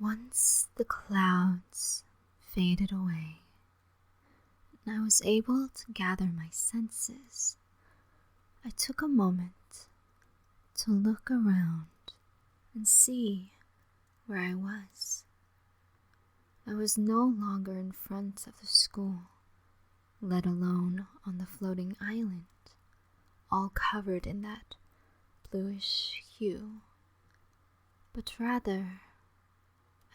Once the clouds faded away, and I was able to gather my senses, I took a moment to look around and see where I was. I was no longer in front of the school, let alone on the floating island, all covered in that bluish hue, but rather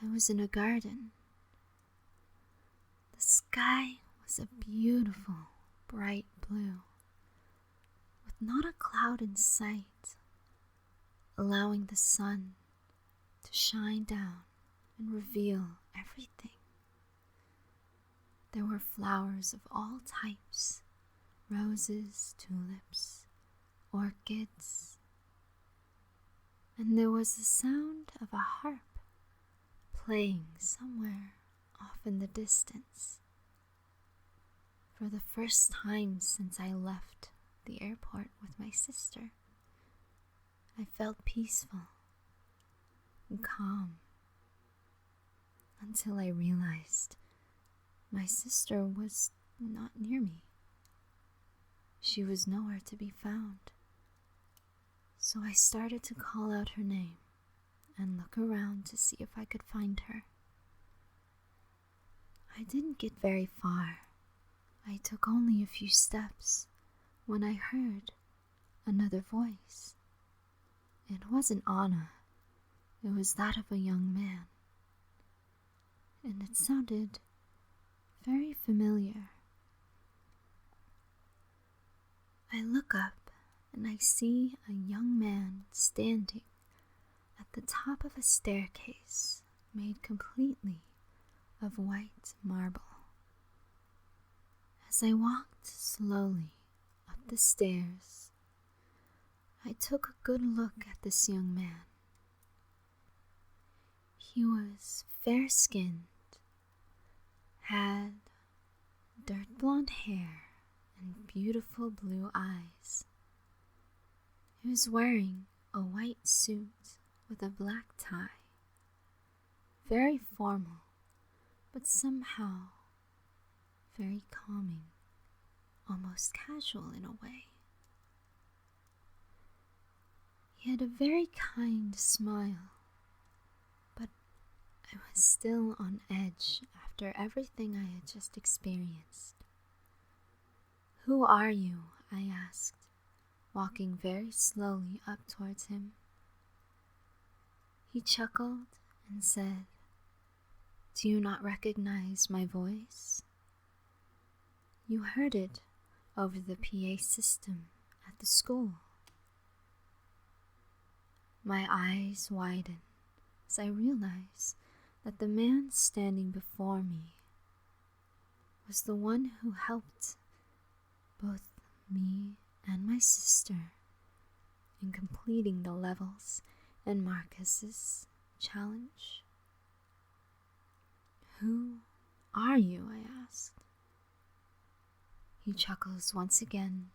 I was in a garden. The sky was a beautiful, bright blue, with not a cloud in sight, allowing the sun to shine down and reveal everything. There were flowers of all types, roses, tulips, orchids, and there was the sound of a harp playing somewhere off in the distance. For the first time since I left the airport with my sister, I felt peaceful and calm until I realized my sister was not near me. She was nowhere to be found. So I started to call out her name and look around to see if I could find her. I didn't get very far. I took only a few steps when I heard another voice. It wasn't Anna. It was that of a young man. And it sounded very familiar. I look up and I see a young man standing at the top of a staircase made completely of white marble. As I walked slowly up the stairs, I took a good look at this young man. He was fair-skinned, had dirt blonde hair and beautiful blue eyes. He was wearing a white suit with a black tie, very formal, but somehow very calming, almost casual in a way. He had a very kind smile, but I was still on edge after everything I had just experienced. "Who are you?" I asked, walking very slowly up towards him. He chuckled and said, "Do you not recognize my voice? You heard it over the PA system at the school." My eyes widened as I realized that the man standing before me was the one who helped both me and my sister in completing the levels in Marcus's challenge. "Who are you?" I asked. He chuckles once again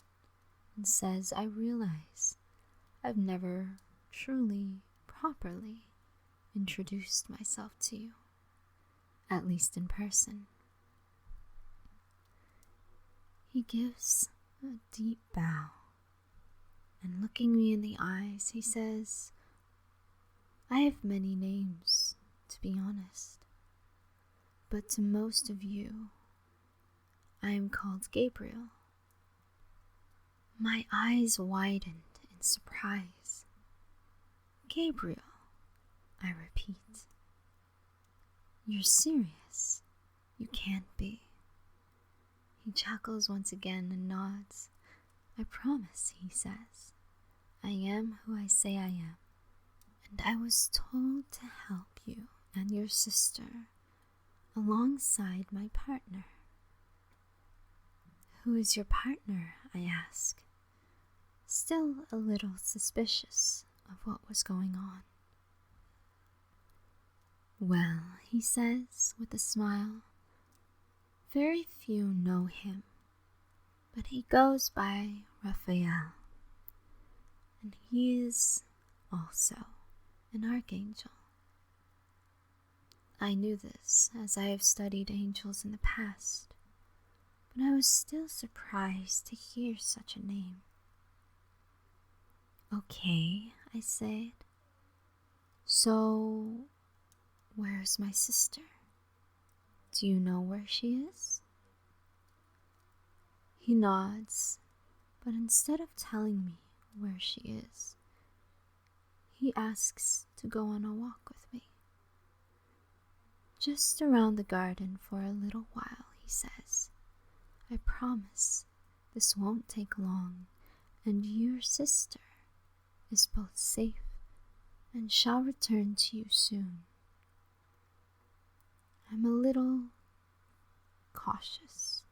and says, "I realize I've never truly, properly introduced myself to you, at least in person." He gives a deep bow, and looking me in the eyes, he says, "I have many names, to be honest, but to most of you, I am called Gabriel." My eyes widened in surprise. "Gabriel," I repeat. "You're serious? You can't be." He chuckles once again and nods. "I promise," he says. "I am who I say I am, and I was told to help you and your sister alongside my partner." "Who is your partner?" I ask, still a little suspicious of what was going on. "Well," he says with a smile, "very few know him, but he goes by Raphael, and he is also an archangel." I knew this as I have studied angels in the past, but I was still surprised to hear such a name. Okay, I said. So, where's my sister? Do you know where she is? He nods, but instead of telling me where she is, he asks to go on a walk with me. Just around the garden for a little while, he says. I promise this won't take long, and your sister is both safe and shall return to you soon. I'm a little cautious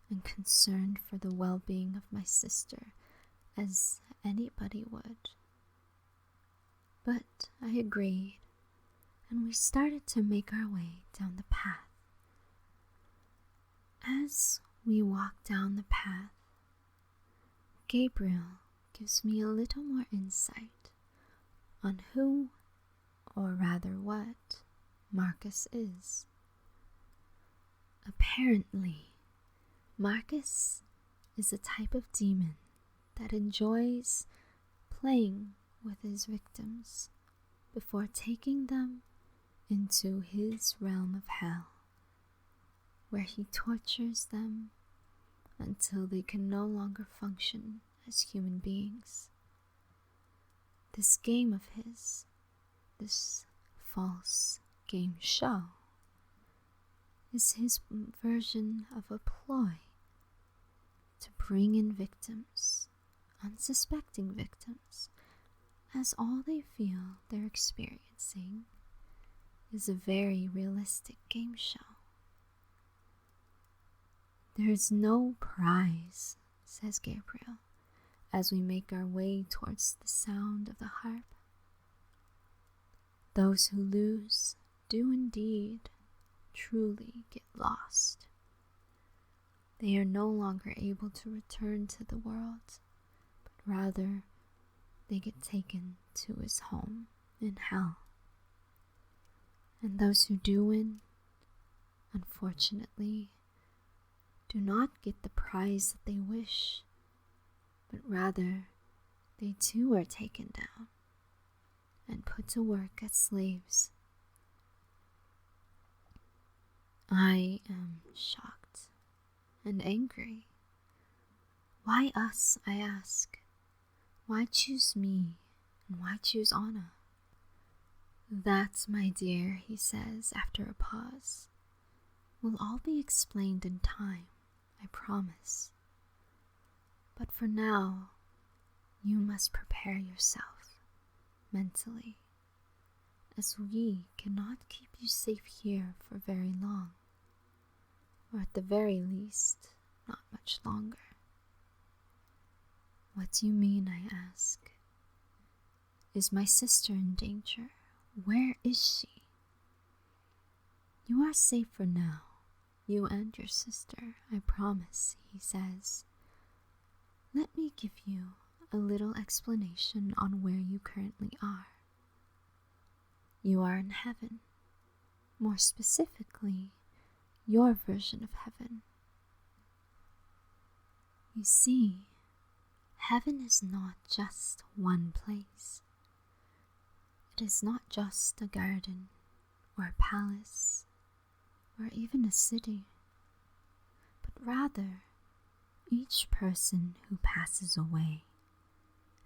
and concerned for the well-being of my sister, as anybody would. But I agreed, and we started to make our way down the path. As we walk down the path, Gabriel gives me a little more insight on who, or rather what, Marcus is. Apparently, Marcus is a type of demon that enjoys playing with his victims before taking them into his realm of hell, where he tortures them until they can no longer function as human beings. This game of his, this false game show, is his version of a ploy to bring in victims, unsuspecting victims, as all they feel they're experiencing is a very realistic game show. There's no prize, says Gabriel, as we make our way towards the sound of the harp. Those who lose do indeed truly get lost. They are no longer able to return to the world, but rather they get taken to his home in hell. And those who do win, unfortunately, do not get the prize that they wish, but rather they too are taken down and put to work as slaves. I am shocked and angry. Why us, I ask? Why choose me, and why choose Anna? That, my dear, he says after a pause, will all be explained in time, I promise. But for now, you must prepare yourself mentally, as we cannot keep you safe here for very long, or at the very least, not much longer. What do you mean, I ask? Is my sister in danger? Where is she? You are safe for now, you and your sister, I promise, he says. Let me give you a little explanation on where you currently are. You are in heaven, more specifically, your version of heaven. You see, heaven is not just one place. It is not just a garden, or a palace, or even a city, but rather each person who passes away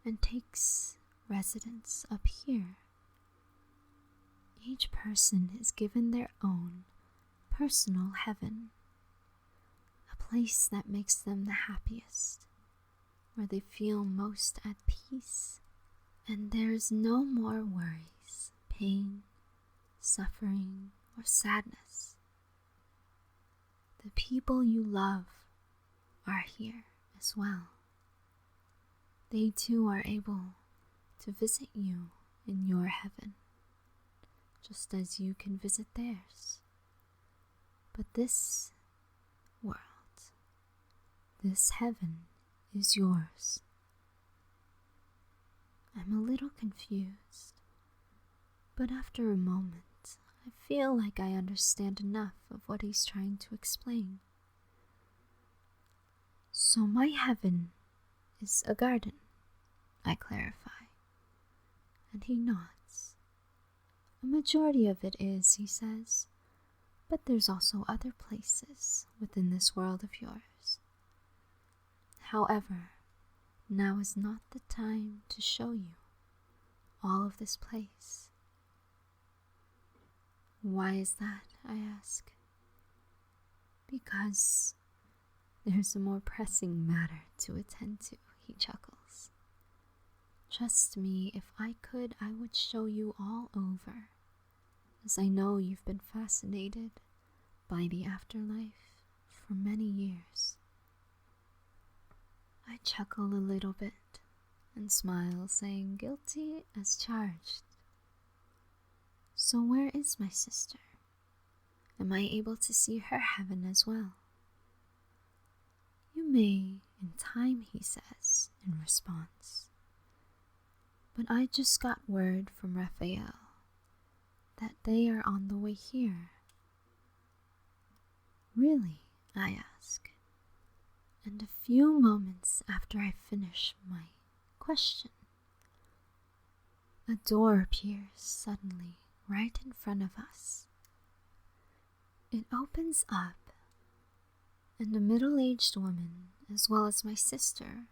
and takes residence up here. Each person is given their own personal heaven, a place that makes them the happiest, where they feel most at peace, and there is no more worries, pain, suffering, or sadness. The people you love are here as well. They too are able to visit you in your heaven, just as you can visit theirs. But this world, this heaven, is yours. I'm a little confused, but after a moment I feel like I understand enough of what he's trying to explain. So my heaven is a garden, I clarify, and he nods. A majority of it is, he says, but there's also other places within this world of yours. However, now is not the time to show you all of this place. Why is that, I ask. Because there's a more pressing matter to attend to, he chuckles. Trust me, if I could, I would show you all over, as I know you've been fascinated by the afterlife for many years. I chuckle a little bit and smile, saying guilty as charged. So where is my sister? Am I able to see her heaven as well? You may, in time, he says, in response. But I just got word from Raphael that they are on the way here. Really? I ask. And a few moments after I finish my question, a door appears suddenly right in front of us. It opens up, and a middle-aged woman, as well as my sister,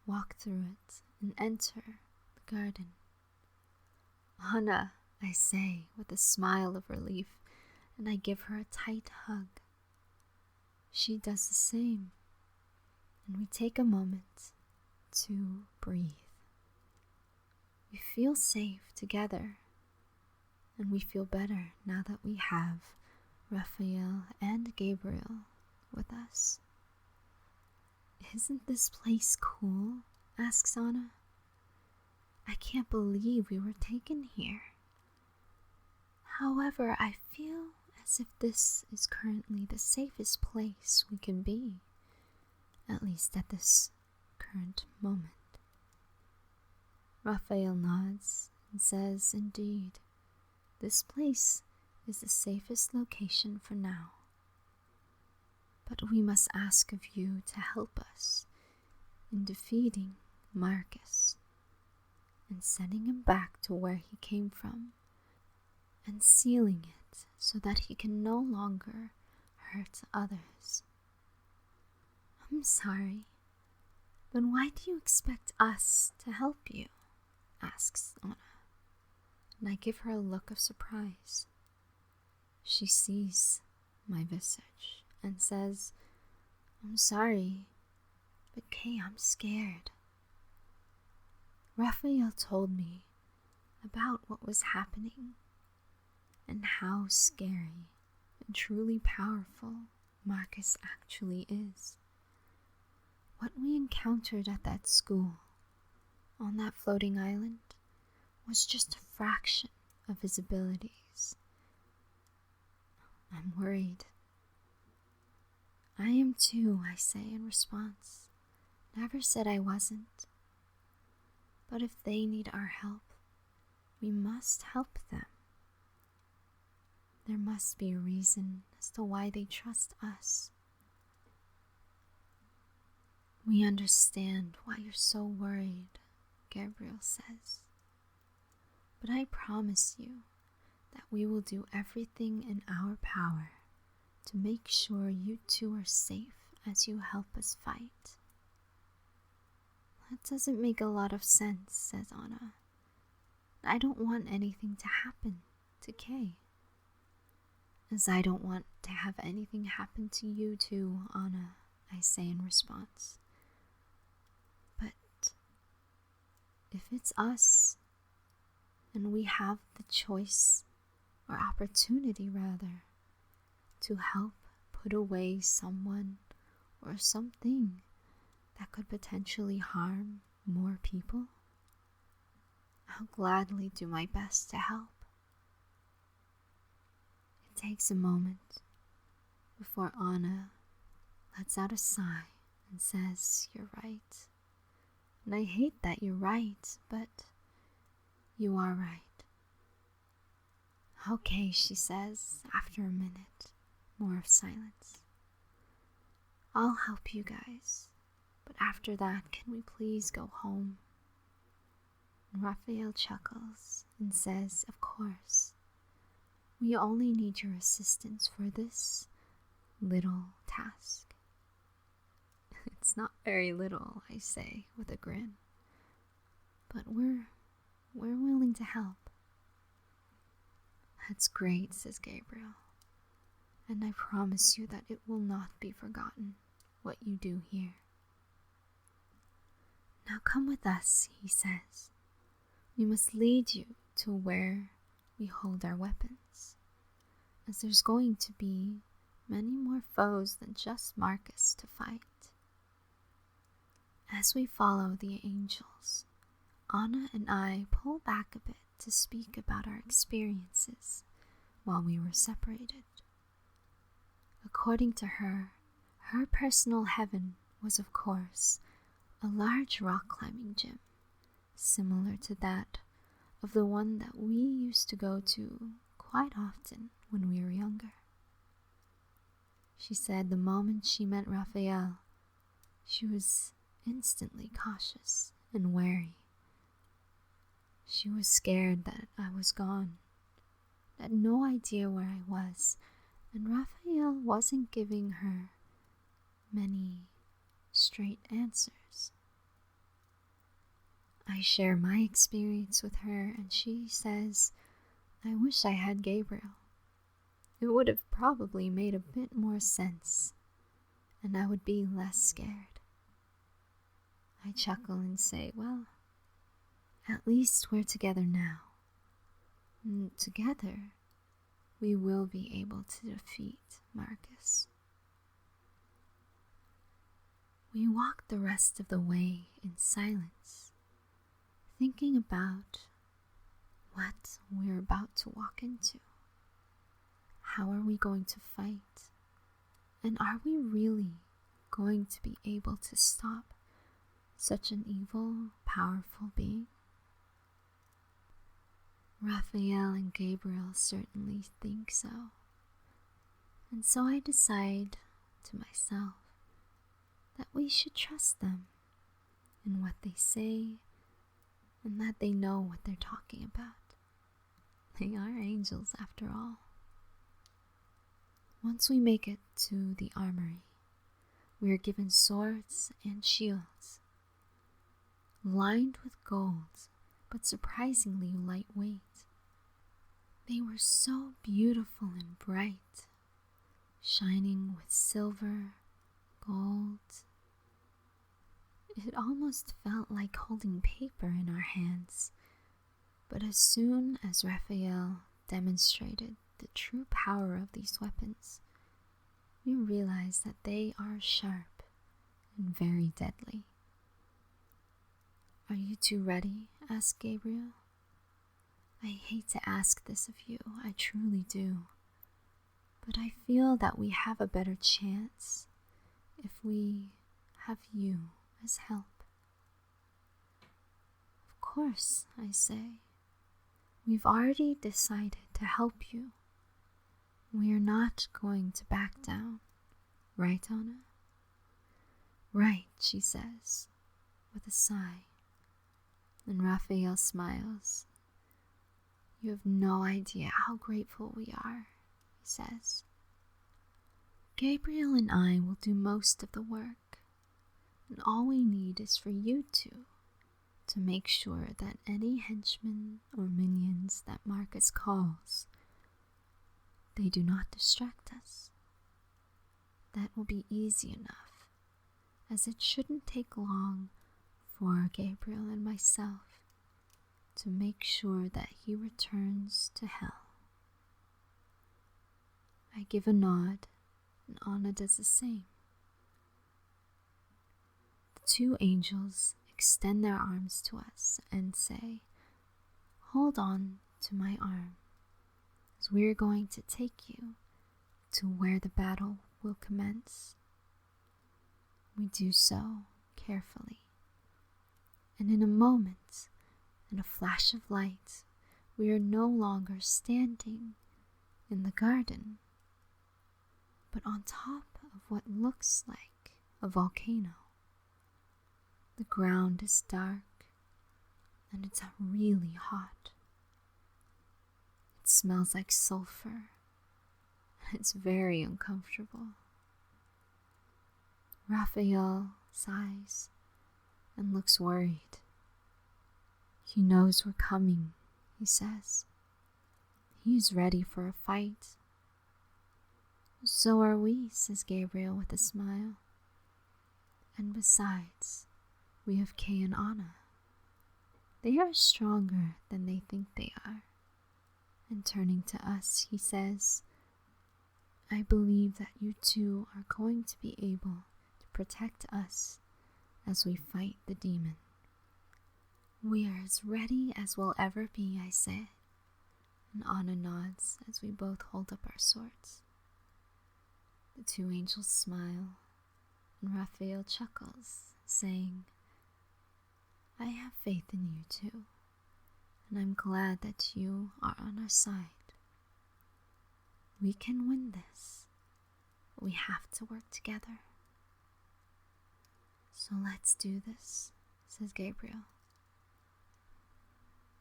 walk through it and enter the garden. Anna, I say with a smile of relief, and I give her a tight hug. She does the same, and we take a moment to breathe. We feel safe together, and we feel better now that we have Raphael and Gabriel with us. Isn't this place cool? Asks Anna. I can't believe we were taken here. However, I feel as if this is currently the safest place we can be, at least at this current moment. Raphael nods and says, indeed, this place is the safest location for now. But we must ask of you to help us in defeating Marcus and sending him back to where he came from and sealing it so that he can no longer hurt others. I'm sorry, but why do you expect us to help you? Asks Anna, and I give her a look of surprise. She sees my visage and says, I'm sorry, but Kay, I'm scared. Raphael told me about what was happening and how scary and truly powerful Marcus actually is. What we encountered at that school, on that floating island, was just a fraction of his abilities. I'm worried. I am too, I say in response. Never said I wasn't. But if they need our help, we must help them. There must be a reason as to why they trust us. We understand why you're so worried, Gabriel says. But I promise you that we will do everything in our power to make sure you two are safe as you help us fight. That doesn't make a lot of sense, says Anna. I don't want anything to happen to Kay. As I don't want to have anything happen to you too, Anna, I say in response. But if it's us, and we have the choice, or opportunity rather, to help put away someone or something that could potentially harm more people, I'll gladly do my best to help. It takes a moment before Anna lets out a sigh and says, you're right. And I hate that you're right, but you are right. Okay, she says after a minute, more of silence. I'll help you guys, but after that, can we please go home? And Raphael chuckles and says, of course. We only need your assistance for this little task. It's not very little, I say with a grin. But we're willing to help. That's great, says Gabriel. And I promise you that it will not be forgotten what you do here. Now come with us, he says. We must lead you to where we hold our weapons, as there's going to be many more foes than just Marcus to fight. As we follow the angels, Anna and I pull back a bit to speak about our experiences while we were separated. According to her, her personal heaven was, of course, a large rock climbing gym, similar to that of the one that we used to go to quite often when we were younger. She said the moment she met Raphael, she was instantly cautious and wary. She was scared that I was gone, had no idea where I was, and Raphael wasn't giving her many straight answers. I share my experience with her, and she says, I wish I had Gabriel. It would have probably made a bit more sense, and I would be less scared. I chuckle and say, well, at least we're together now. And together, we will be able to defeat Marcus. We walk the rest of the way in silence, thinking about what we're about to walk into. How are we going to fight? And are we really going to be able to stop such an evil, powerful being? Raphael and Gabriel certainly think so. And so I decide to myself that we should trust them in what they say and that they know what they're talking about. They are angels after all. Once we make it to the armory, we are given swords and shields, lined with gold, but surprisingly lightweight. They were so beautiful and bright, shining with silver, gold. It almost felt like holding paper in our hands. But as soon as Raphael demonstrated the true power of these weapons, we realized that they are sharp and very deadly. Are you two ready? Asked Gabriel. I hate to ask this of you, I truly do. But I feel that we have a better chance if we have you as help. Of course, I say. We've already decided to help you. We are not going to back down. Right, Anna? Right, she says, with a sigh. And Raphael smiles. You have no idea how grateful we are, he says. Gabriel and I will do most of the work, and all we need is for you two to make sure that any henchmen or minions that Marcus calls, they do not distract us. That will be easy enough, as it shouldn't take long for Gabriel and myself to make sure that he returns to hell. I give a nod, and Anna does the same. The two angels extend their arms to us and say, hold on to my arm, as we are going to take you to where the battle will commence. We do so carefully, and in a moment, in a flash of light, we are no longer standing in the garden, but on top of what looks like a volcano. The ground is dark and it's really hot. It smells like sulfur and it's very uncomfortable. Raphael sighs and looks worried. He knows we're coming, he says. He's ready for a fight. So are we, says Gabriel with a smile. And besides, we have Kay and Anna. They are stronger than they think they are. And turning to us, he says, I believe that you two are going to be able to protect us as we fight the demon. We are as ready as we'll ever be, I say. And Anna nods as we both hold up our swords. The two angels smile, and Raphael chuckles, saying, I have faith in you too, and I'm glad that you are on our side. We can win this, but we have to work together. So let's do this, says Gabriel.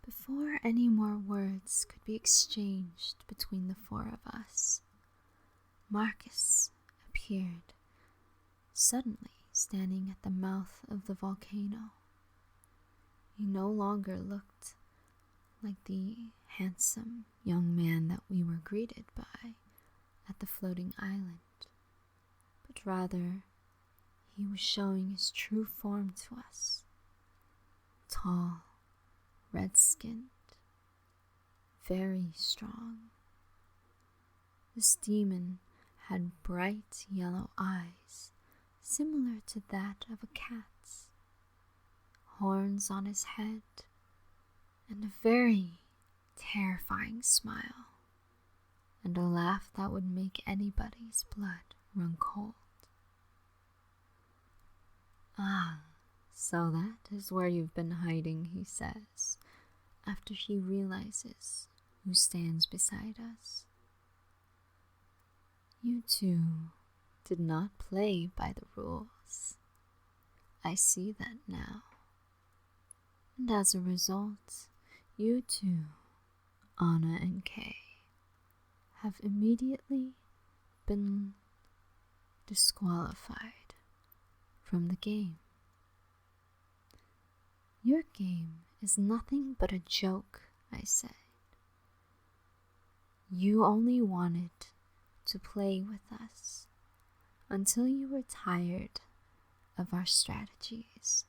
Before any more words could be exchanged between the four of us, Marcus appeared, suddenly standing at the mouth of the volcano. He no longer looked like the handsome young man that we were greeted by at the floating island, but rather he was showing his true form to us. Tall, red-skinned, very strong. This demon had bright yellow eyes, similar to that of a cat's, horns on his head, and a very terrifying smile, and a laugh that would make anybody's blood run cold. Ah, so that is where you've been hiding, he says, after he realizes who stands beside us. You two did not play by the rules. I see that now. And as a result, you two, Anna and Kay, have immediately been disqualified from the game. Your game is nothing but a joke, I said. You only wanted to play with us until you were tired of our strategies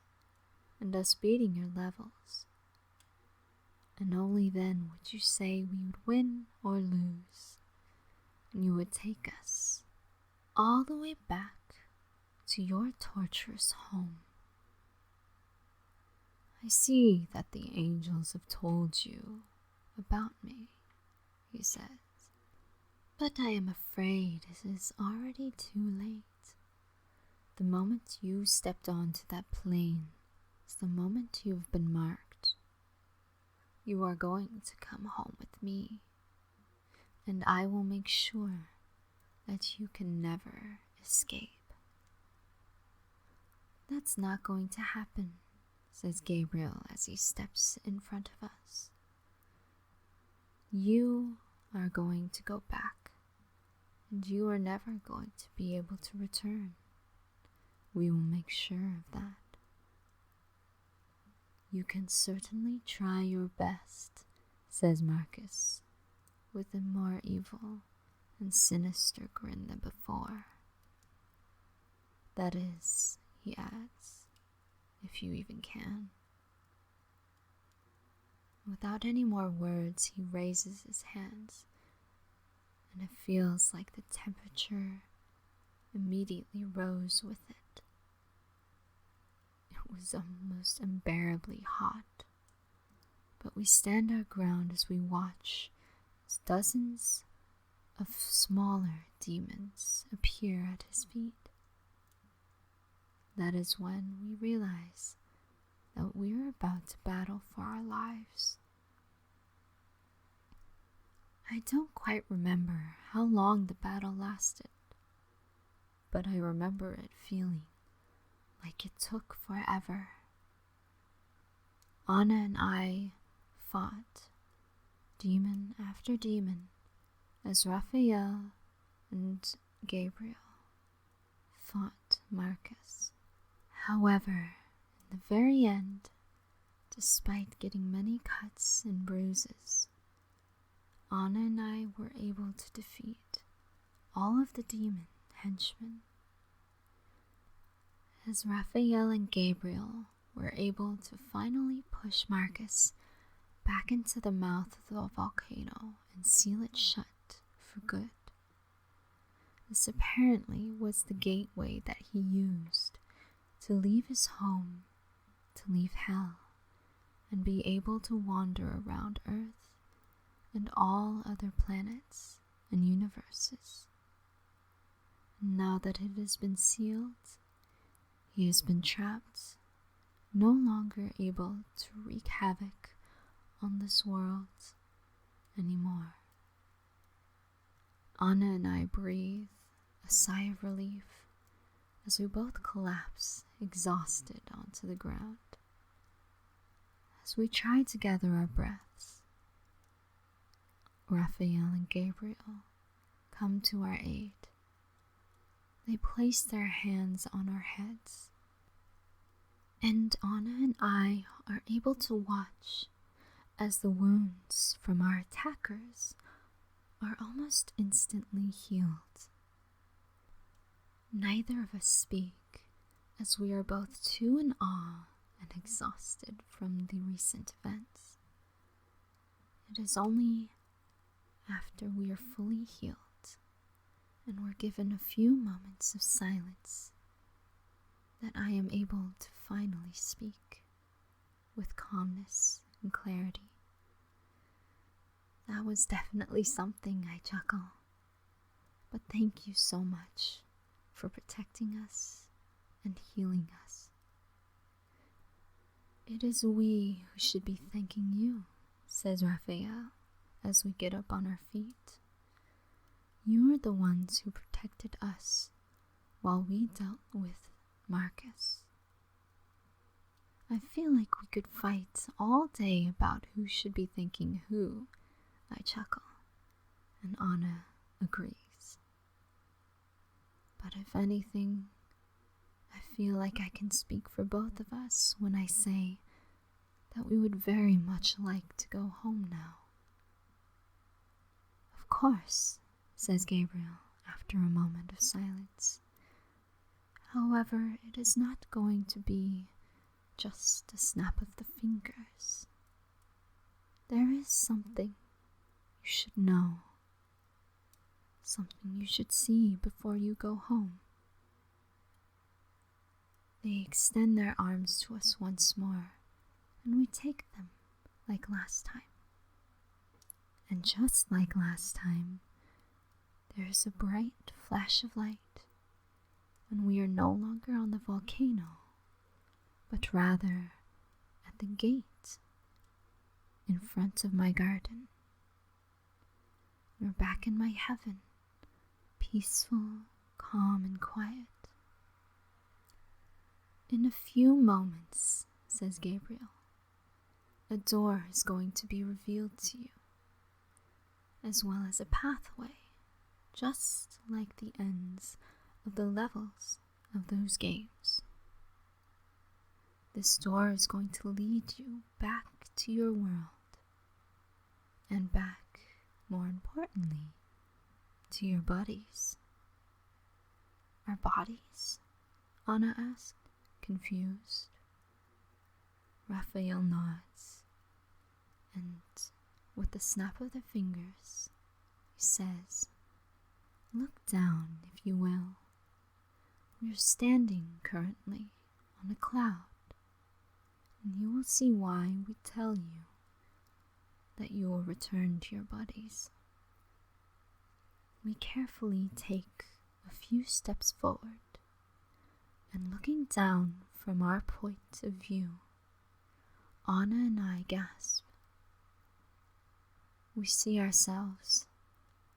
and us beating your levels. And only then would you say we would win or lose, and you would take us all the way back to your torturous home. I see that the angels have told you about me, he says, but I am afraid it is already too late. The moment you stepped onto that plane is the moment you have been marked. You are going to come home with me, and I will make sure that you can never escape. That's not going to happen, says Gabriel as he steps in front of us. You are going to go back, and you are never going to be able to return. We will make sure of that. You can certainly try your best, says Marcus, with a more evil and sinister grin than before. That is, he adds, if you even can. Without any more words, he raises his hands, and it feels like the temperature immediately rose with it. It was almost unbearably hot, but we stand our ground as we watch as dozens of smaller demons appear at his feet. That is when we realize that we are about to battle for our lives. I don't quite remember how long the battle lasted, but I remember it feeling like it took forever. Anna and I fought demon after demon as Raphael and Gabriel fought Marcus. However, in the very end, despite getting many cuts and bruises, Anna and I were able to defeat all of the demon henchmen. As Raphael and Gabriel were able to finally push Marcus back into the mouth of the volcano and seal it shut for good. This apparently was the gateway that he used to leave his home, to leave hell, and be able to wander around Earth and all other planets and universes. Now that it has been sealed, he has been trapped, no longer able to wreak havoc on this world anymore. Anna and I breathe a sigh of relief as we both collapse exhausted onto the ground. As we try to gather our breaths, Raphael and Gabriel come to our aid. They place their hands on our heads, and Anna and I are able to watch as the wounds from our attackers are almost instantly healed. Neither of us speak, as we are both too in awe and exhausted from the recent events. It is only after we are fully healed and we're given a few moments of silence that I am able to finally speak with calmness and clarity. That was definitely something, I chuckle. But thank you so much for protecting us and healing us. It is we who should be thanking you, says Raphael, as we get up on our feet. You are the ones who protected us while we dealt with Marcus. I feel like we could fight all day about who should be thanking who, I chuckle, and Anna agrees. But if anything, I feel like I can speak for both of us when I say that we would very much like to go home now. Of course, says Gabriel after a moment of silence. However, it is not going to be just a snap of the fingers. There is something you should know, something you should see before you go home. They extend their arms to us once more, and we take them like last time. And just like last time, there is a bright flash of light when we are no longer on the volcano, but rather at the gate in front of my garden. We're back in my heaven, peaceful, calm, and quiet. In a few moments, says Gabriel, a door is going to be revealed to you, as well as a pathway, just like the ends of the levels of those games. This door is going to lead you back to your world, and back, more importantly, to your buddies. Our bodies? Anna asked, confused. Raphael nods, and with a snap of the fingers, he says, "Look down, if you will. We are standing currently on a cloud, and you will see why we tell you that you will return to your bodies." We carefully take a few steps forward, and looking down from our point of view, Anna and I gasp. we see ourselves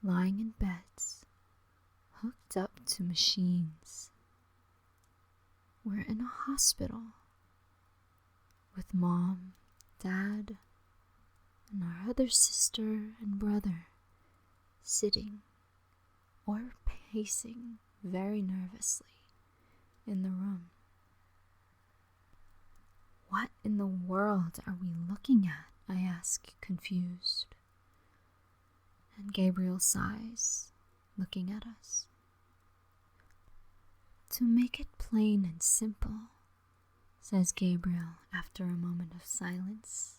lying in beds, hooked up to machines. We're in a hospital with Mom, Dad, and our other sister and brother sitting or pacing very nervously in the room. What in the world are we looking at? I ask, confused. And Gabriel sighs, looking at us. To make it plain and simple, says Gabriel after a moment of silence,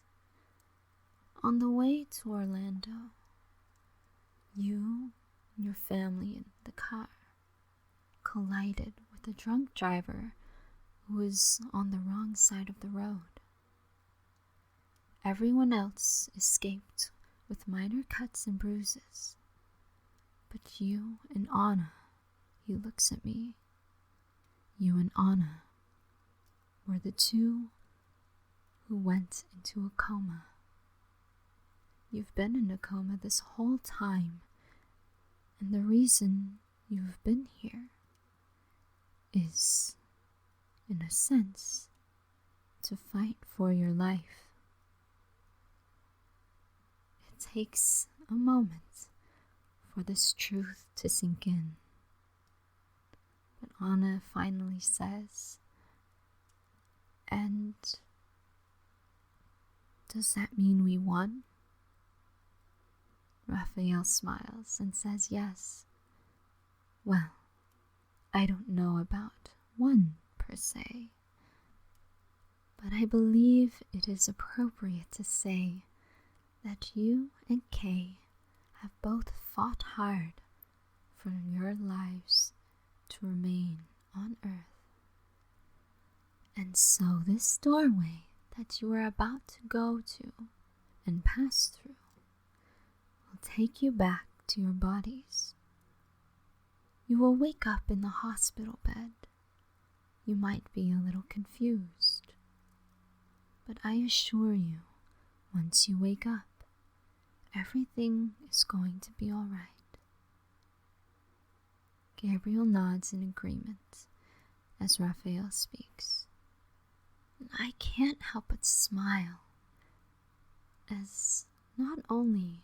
on the way to Orlando, you and your family in the car collided with a drunk driver who was on the wrong side of the road. Everyone else escaped with minor cuts and bruises, but you and Anna, he looks at me, you and Anna were the two who went into a coma. You've been in a coma this whole time, and the reason you've been here is, in a sense, to fight for your life. It takes a moment for this truth to sink in. But Anna finally says, and does that mean we won? Raphael smiles and says yes. Well, I don't know about one per se, but I believe it is appropriate to say that you and Kay have both fought hard for your lives to remain on Earth. And so this doorway that you are about to go to and pass through will take you back to your bodies. You will wake up in the hospital bed. You might be a little confused, but I assure you, once you wake up, everything is going to be all right. Gabriel nods in agreement as Raphael speaks, and I can't help but smile, as not only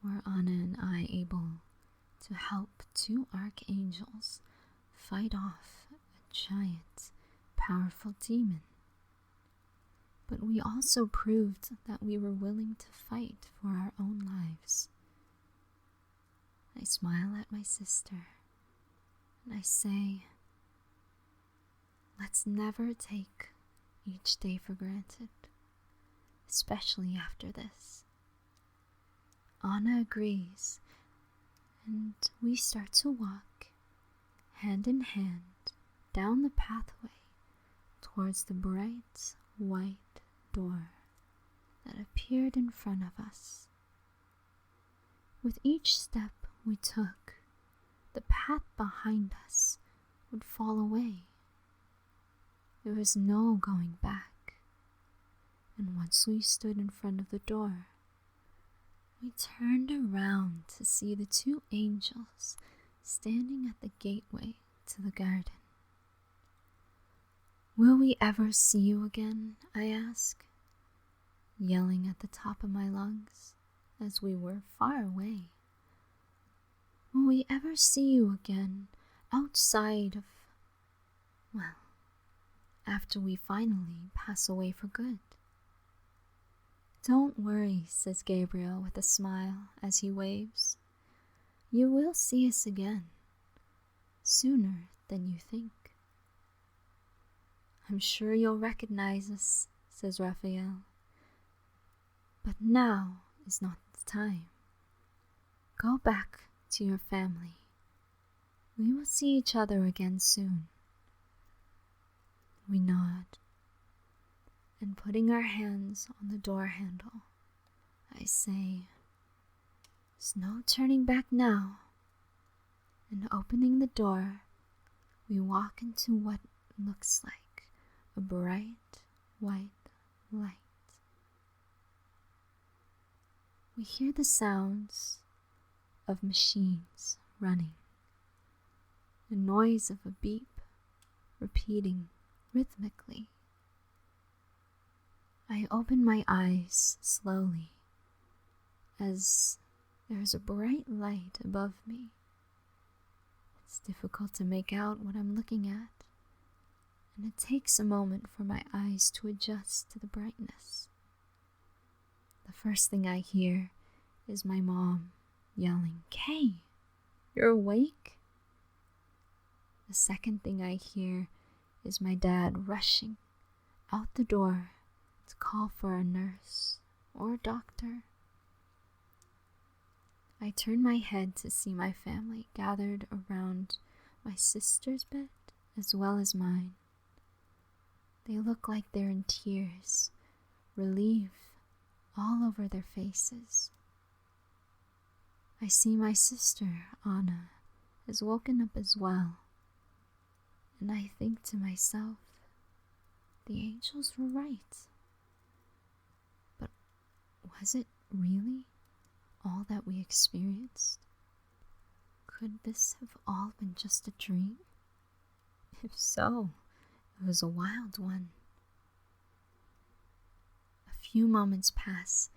were Anna and I able to help two archangels fight off a giant, powerful demon, but we also proved that we were willing to fight for our own lives. I smile at my sister, and I say, let's never take each day for granted, especially after this. Anna agrees, and we start to walk, hand in hand, down the pathway towards the bright white door that appeared in front of us. With each step we took, the path behind us would fall away. There was no going back, and once we stood in front of the door, we turned around to see the two angels standing at the gateway to the garden. Will we ever see you again? I ask, yelling at the top of my lungs as we were far away. Will we ever see you again outside of, well, after we finally pass away for good? Don't worry, says Gabriel with a smile as he waves. You will see us again, sooner than you think. I'm sure you'll recognize us, says Raphael. But now is not the time. Go back to your family. We will see each other again soon. We nod, and putting our hands on the door handle, I say, there's no turning back now. And opening the door, we walk into what looks like a bright white light. we hear the sounds of machines running, the noise of a beep repeating rhythmically. I open my eyes slowly as there is a bright light above me. It's difficult to make out what I'm looking at, and it takes a moment for my eyes to adjust to the brightness. The first thing I hear is my mom yelling, "Kay, you're awake?" The second thing I hear is my dad rushing out the door to call for a nurse or a doctor. I turn my head to see my family gathered around my sister's bed as well as mine. They look like they're in tears, relief all over their faces. I see my sister, Anna, has woken up as well, and I think to myself, the angels were right. But was it really all that we experienced? Could this have all been just a dream? If so, it was a wild one. A few moments pass,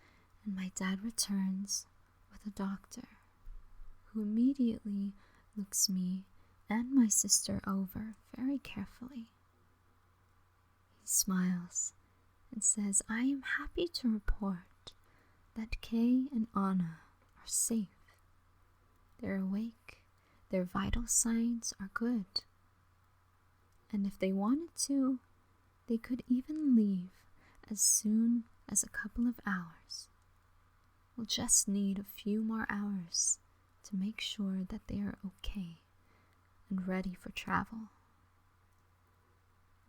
and my dad returns with a doctor, who immediately looks me and my sister over very carefully. He smiles and says, "I am happy to report that Kay and Anna are safe. They're awake, their vital signs are good, and if they wanted to, they could even leave as soon as a couple of hours. We'll just need a few more hours to make sure that they are okay and ready for travel."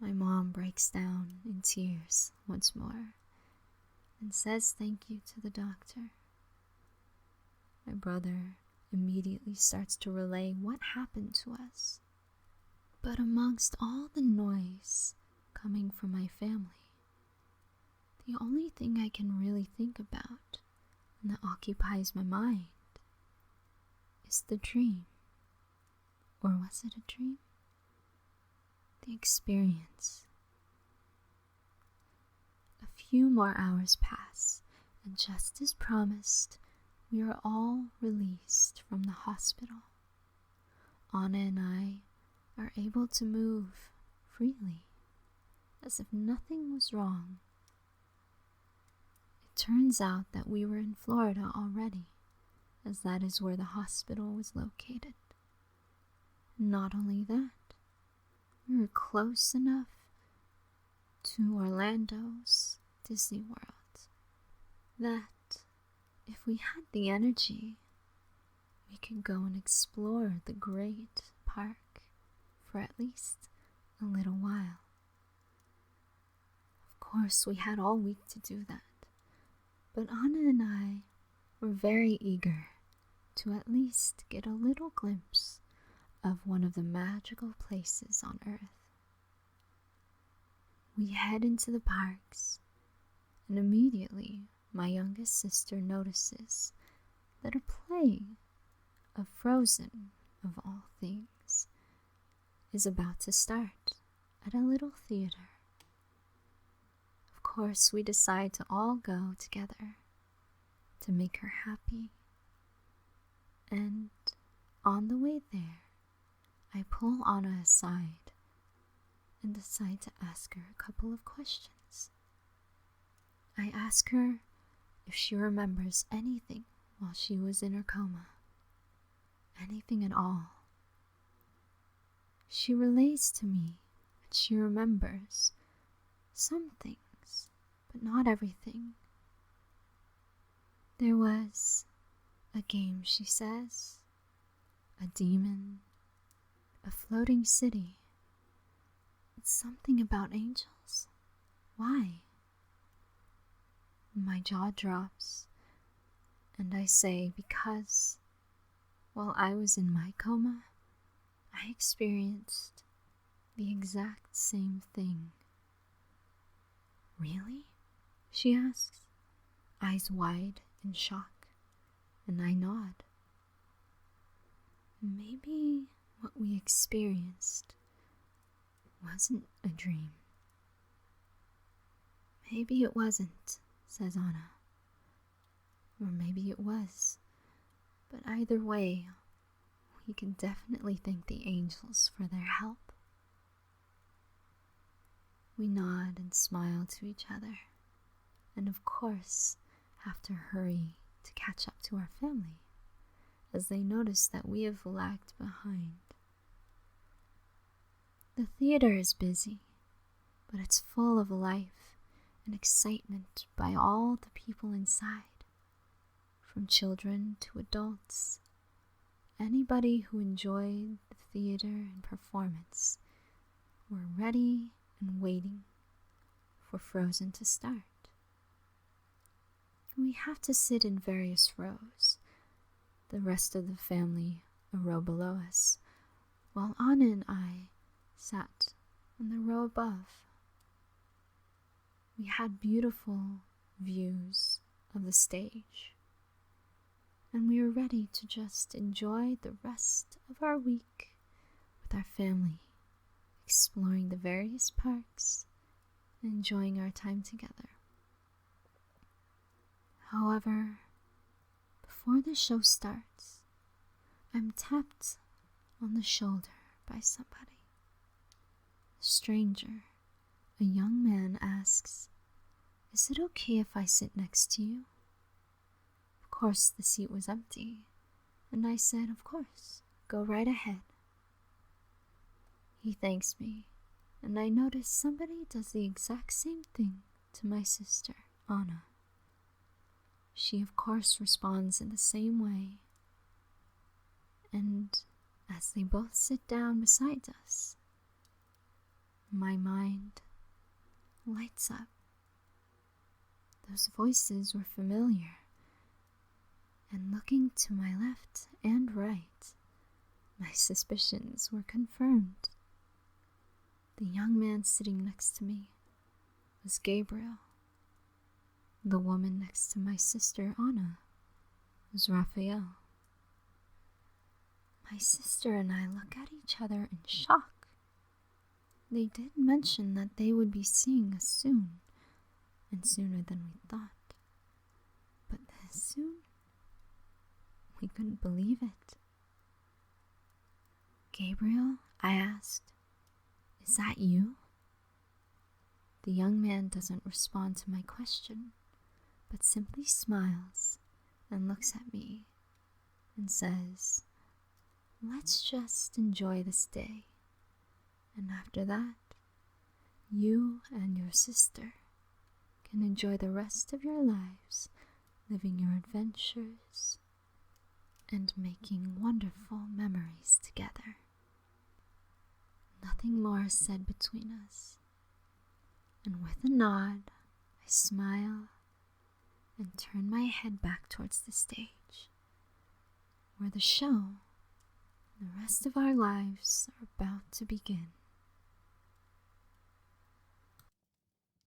My mom breaks down in tears once more and says thank you to the doctor. My brother immediately starts to relay what happened to us. But amongst all the noise coming from my family, the only thing I can really think about and that occupies my mind is the dream. Or was it a dream? The experience. A few more hours pass, and just as promised, we are all released from the hospital. Anna and I are able to move freely, as if nothing was wrong. It turns out that we were in Florida already, as that is where the hospital was located. Not only that, we were close enough to Orlando's Disney World that if we had the energy, we could go and explore the great park for at least a little while. Of course, we had all week to do that, but Anna and I were very eager to at least get a little glimpse of one of the magical places on Earth. We head into the parks, and immediately my youngest sister notices that a play of Frozen, of all things, is about to start at a little theater. Of course, we decide to all go together to make her happy, and on the way there, I pull Anna aside and decide to ask her a couple of questions. I ask her if she remembers anything while she was in her coma. Anything at all. She relays to me that she remembers some things, but not everything. There was a game, she says, a demon, a floating city. It's something about angels. Why? My jaw drops, and I say, because while I was in my coma, I experienced the exact same thing. Really? She asks, eyes wide in shock. and I nod. Maybe what we experienced wasn't a dream. Maybe it wasn't, says Anna. Or maybe it was. But either way, we can definitely thank the angels for their help. We nod and smile to each other, and of course have to hurry to catch up to our family, as they notice that we have lagged behind. The theater is busy, but it's full of life and excitement by all the people inside, from children to adults. Anybody who enjoyed the theater and performance were ready and waiting for Frozen to start. We have to sit in various rows, the rest of the family a row below us, while Anna and I sat on the row above. We had beautiful views of the stage, and we were ready to just enjoy the rest of our week with our family, exploring the various parks and enjoying our time together. However, before the show starts, I'm tapped on the shoulder by somebody. A stranger, a young man, asks, "Is it okay if I sit next to you?" Of course, the seat was empty, and I said, "Of course, go right ahead." He thanks me, and I notice somebody does the exact same thing to my sister, Anna. She, of course, responds in the same way, and as they both sit down beside us, my mind lights up. Those voices were familiar, and looking to my left and right, my suspicions were confirmed. The young man sitting next to me was Gabriel. The woman next to my sister, Anna, was Raphael. My sister and I look at each other in shock. They did mention that they would be seeing us soon, and sooner than we thought. But this soon? We couldn't believe it. "Gabriel," I asked, "is that you?" The young man doesn't respond to my question, but simply smiles and looks at me and says, "Let's just enjoy this day, and after that, you and your sister can enjoy the rest of your lives, living your adventures and making wonderful memories together." Nothing more is said between us, and with a nod, I smile and turn my head back towards the stage, where the show and the rest of our lives are about to begin.